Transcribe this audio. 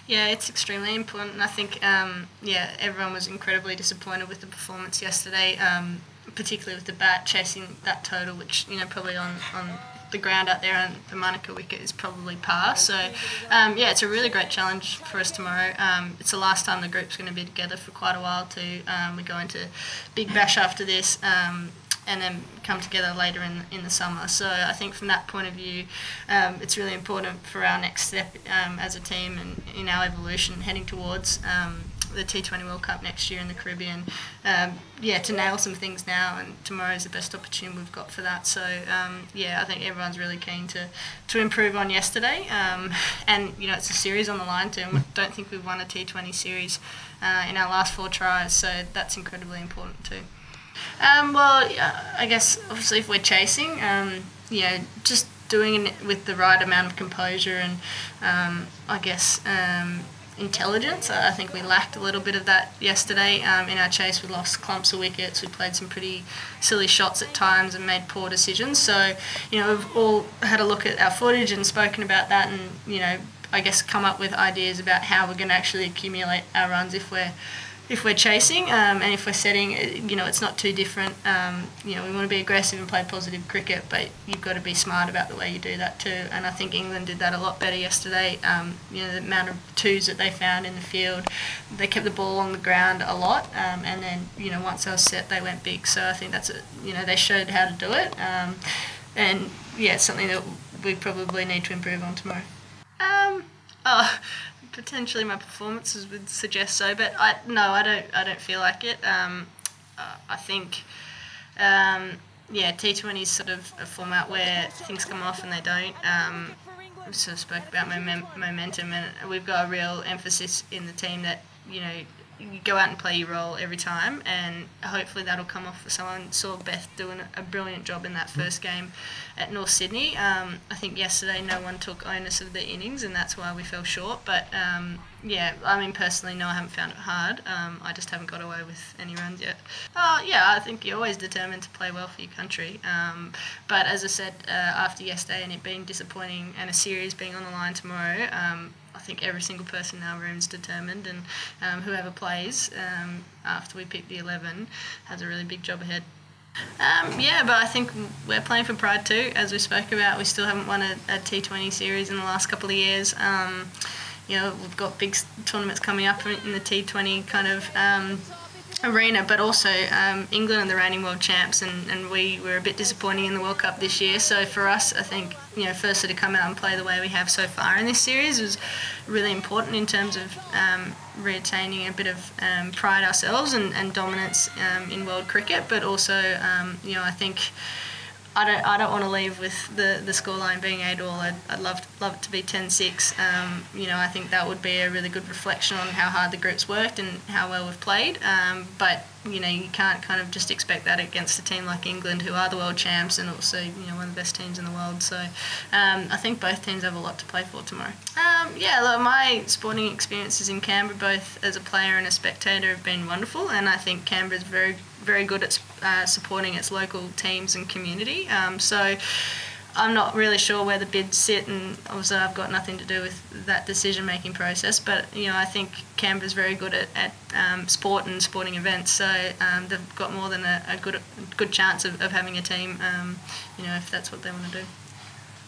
Yeah, it's extremely important. I think, yeah, everyone was incredibly disappointed with the performance yesterday, particularly with the bat chasing that total, which, probably on the ground out there on the Monaco wicket is probably par. So, yeah, it's a really great challenge for us tomorrow. It's the last time the group's going to be together for quite a while too. We go into Big Bash after this. And then come together later in the summer. So I think from that point of view, it's really important for our next step as a team and in our evolution heading towards the T20 World Cup next year in the Caribbean. Yeah, to nail some things now, and tomorrow's the best opportunity we've got for that. So yeah, I think everyone's really keen to improve on yesterday. And it's a series on the line too, and we don't think we've won a T20 Series in our last 4 tries. So that's incredibly important too. Well, I guess obviously if we're chasing, just doing it with the right amount of composure and I guess intelligence. I think we lacked a little bit of that yesterday. In our chase, we lost clumps of wickets. We played some pretty silly shots at times and made poor decisions. So, we've all had a look at our footage and spoken about that, and I guess come up with ideas about how we're going to actually accumulate our runs if we're chasing, and if we're setting, it's not too different. We want to be aggressive and play positive cricket, but you've got to be smart about the way you do that too. And I think England did that a lot better yesterday. The amount of twos that they found in the field, they kept the ball on the ground a lot, and then once they were set, they went big. So I think that's they showed how to do it, and yeah, it's something that we probably need to improve on tomorrow. Potentially my performances would suggest so, but I don't feel like it. I think T20 is sort of a format where things come off and they don't. We sort of spoke about momentum, and we've got a real emphasis in the team that you go out and play your role every time, and hopefully that'll come off for someone. Saw Beth doing a brilliant job in that first game at North Sydney. I think yesterday no one took onus of the innings, and that's why we fell short. But personally, no, I haven't found it hard. I just haven't got away with any runs yet. I think you're always determined to play well for your country. But as I said, after yesterday and it being disappointing and a series being on the line tomorrow, I think every single person in our room is determined, and whoever plays after we pick the 11 has a really big job ahead. But I think we're playing for pride too, as we spoke about. We still haven't won a T20 series in the last couple of years. We've got big tournaments coming up in the T20 kind of arena, but also England are the reigning world champs, and we were a bit disappointing in the World Cup this year. So for us, I think firstly to come out and play the way we have so far in this series was really important in terms of retaining a bit of pride ourselves and dominance in world cricket, but also I think I don't want to leave with the scoreline being 8-all. I'd love it to be 10-6. I think that would be a really good reflection on how hard the group's worked and how well we've played. But you can't kind of just expect that against a team like England, who are the world champs and also one of the best teams in the world. So I think both teams have a lot to play for tomorrow. My sporting experiences in Canberra, both as a player and a spectator, have been wonderful, and I think Canberra's very, very good at supporting its local teams and community. So I'm not really sure where the bids sit, and obviously I've got nothing to do with that decision-making process, but I think Canberra's very good at sport and sporting events, so they've got more than a good chance of having a team, if that's what they want to do.